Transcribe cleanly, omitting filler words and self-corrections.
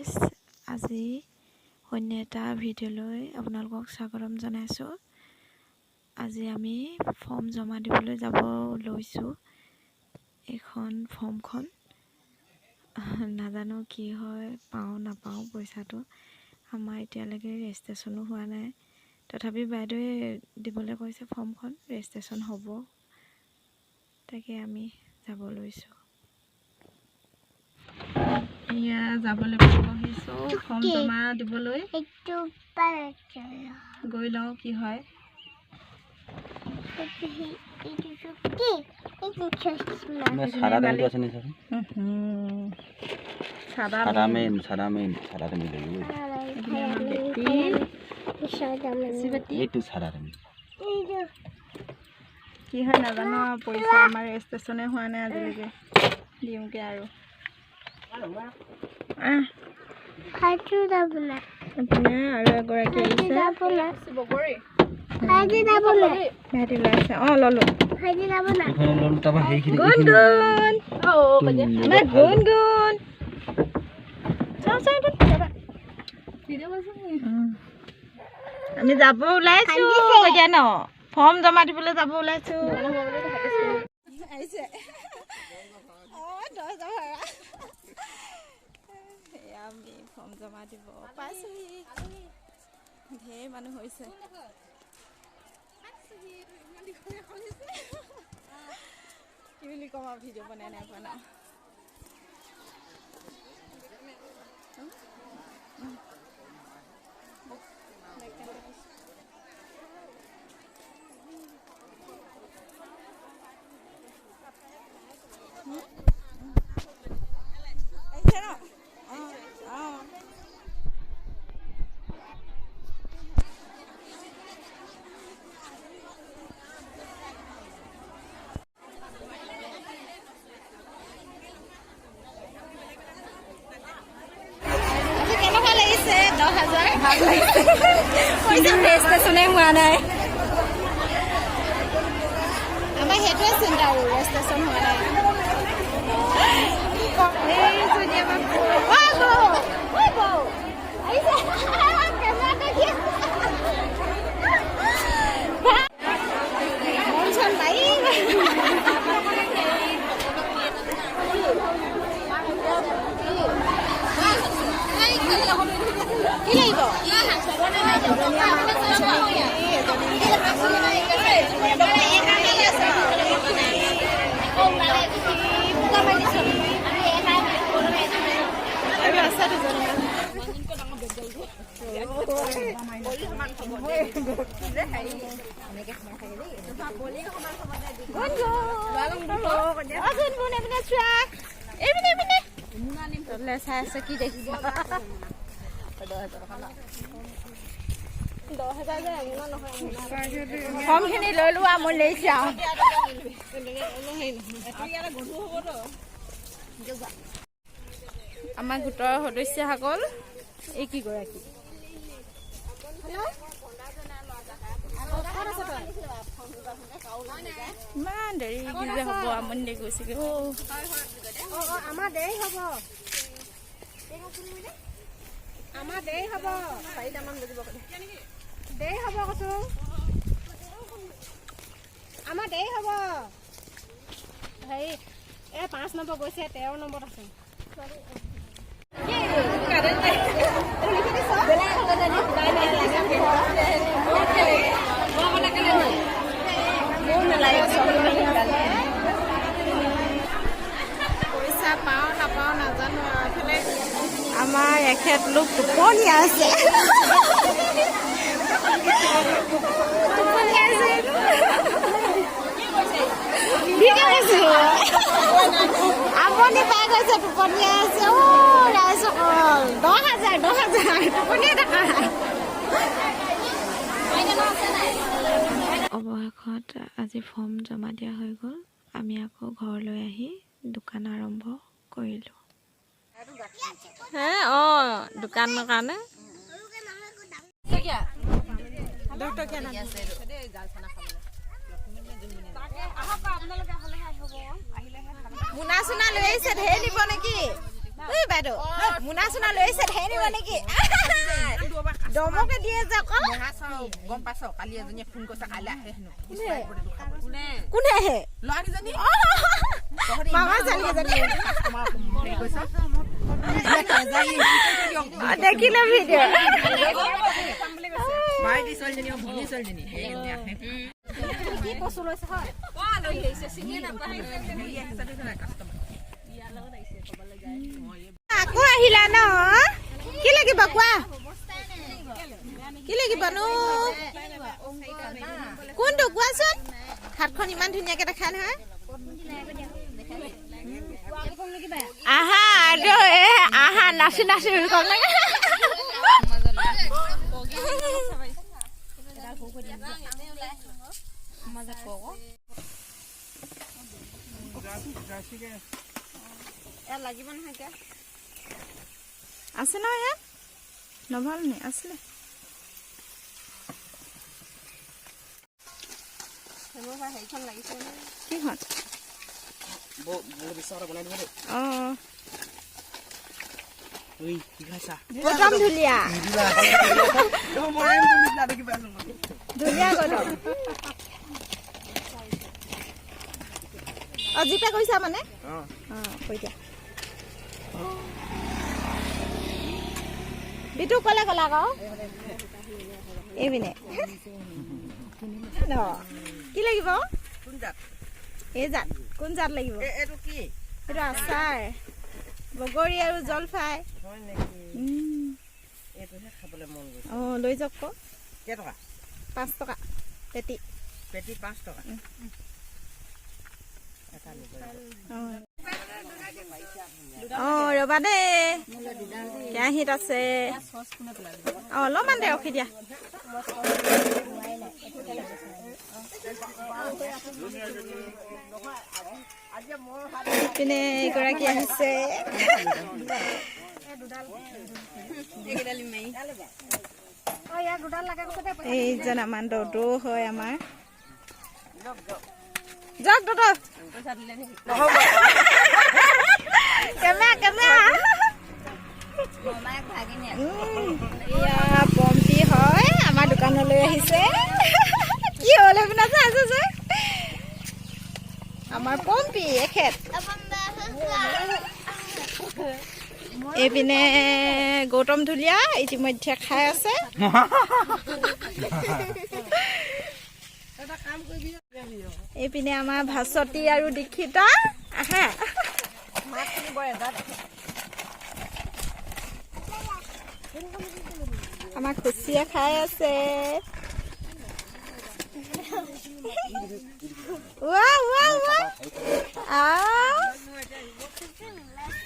Guys, আজি অন্য এটা ভিডিঅ'লৈ আপোনালোকক স্বাগতম জনাইছোঁ। আজি আমি ফৰ্ম জমা দিবলৈ যাব লৈছোঁ। এইখন ফৰ্মখন নাজানো কি হয়, পাওঁ নাপাওঁ পইচাটো। আমাৰ এতিয়ালৈকে ৰেজিষ্ট্ৰেশ্যনো হোৱা নাই, তথাপি বাইদেৱে দিবলৈ কৈছে ফৰ্মখন, ৰেজিষ্ট্ৰেশ্যন হ'ব। তাকে আমি যাব লৈছোঁ। এয়া যাবলৈ বহিছোঁ ফৰ্ম জমা দিবলৈ। গৈ লওঁ কি হয়। কি হয় নাজানো, পইচা আমাৰ ৰেজিষ্ট্ৰেশ্যনে হোৱা নাই আজিলৈকে। দিওঁগে আৰু আৰু এগৰাকী আহিছে। ভাইটি ওলাইছে। অঁ ললোঁ। আমি যাব ওলাইছোঁ এতিয়া ন, ফৰ্ম জমা দিবলৈ যাব ওলাইছোঁ। আমি ফৰ্ম জমা দিব পাইছোঁহি। ঢেৰ মানুহ হৈছে। কি বুলি ক'ম আৰু, ভিডিঅ' বনাই নাই পোৱা ন। কেনেকুৱা লাগিছে? 10,000 ভাল লাগিছে। পইচা ৰেজিষ্ট্ৰেশ্যনে হোৱা নাই। আমাৰ সেইটোৱে চিন্তা, আৰু ৰেজিষ্ট্ৰেশ্যন হোৱা নাই। কি লাগিব? চাই আছে কি দেখিছে? 10,000 ফৰ্মখিনি লৈ লোৱা, মই লৈছোঁ আৰু। আমাৰ গোটৰ সদস্যসকল এই কেইগৰাকী ইমান দেৰি কি যে হ'ব, আমনি লাগি গৈছেগৈ। আমাৰ দেৰি হ'ব, আমাৰ দেৰি হ'ব, 4টামান বাজিব। দেৰি হ'ব কৈছোঁ, আমাৰ দেৰি হ'ব। হেৰি এই 5 নম্বৰ গৈছে, 13 নম্বৰত আছে। পইচা পাওঁ নাপাওঁ নাজানো। এইফালে আমাৰ এখেত লোক টোপনি আছে। আপুনি পাই গৈছে, টোপনি আছে। ৰাইজসকল 10,000 টোপনিয়ে দেখা। অৱশেষত আজি ফৰ্ম জমা দিয়া হৈ গ'ল। আমি আকৌ ঘৰলৈ আহি দোকান আৰম্ভ কৰিলোঁ। দোকানৰ কাৰণে মোনা চোনা লৈ আহিছে, ঢেৰ দিব নেকি? এই বাইদেউ মুনা চুনা লৈছে ধেৰ নিব নেকি দমকে দিয়ে যে আকৌ গম পাইছ কালি এজনীয়ে ফোন কৰিছে কাইলৈ আহে হেনো কোনে হে ল'ৰাকেইজনী মামা ছোৱালী এজনী দেখিলে ভিডিঅ' ভাইটি ছোৱালীজনী ভনী ছোৱালীজনী কি বস্তু লৈছে হয় আকৌ আহিলা ন কি লাগিব কোৱা কি লাগিব নো কোনটো কোৱাচোন হাতখন ইমান ধুনীয়াকে দেখাই নহয় আহা আৰু আহা নাচি নাচি কম লাগে লাগিব নহয় এতিয়া আছে ন ইয়াত নভল নে আছিলে কিখন গৌতম ধুলীয়া ধুলীয়া গৌতম জিপে কৈছা মানে কৈ দিয়া বিটু কলে কলা আকৌ এইপিনে কি লাগিব এই জাত কোন জাত লাগিব এইটো কি এইটো আচাৰ বগৰী আৰু জলফাই এইটোহে খাবলৈ মন গৈছে লৈ যাওক আকৌ কেইটকা 5 টকা পেটি পেটি 5 টকা ৰবা দেই কেৰাহীত আছে অলপমান দে ৰখি দিয়া পিনে এগৰাকী আহিছে এইজন আমাৰ দৌৰ হয় আমাৰ যাওক দাদা পম্পী হয় আমাৰ দোকানলৈ আহিছে কি হল আছে যে আমাৰ পম্পী এখেত এইপিনে গৌতম ধুলীয়া ইতিমধ্যে খাই আছে এইপিনে আমাৰ ভাস্বতী আৰু দীক্ষিতা আহা আমাৰ খুচিয়ে খাই আছে ৱা ৱা ৱা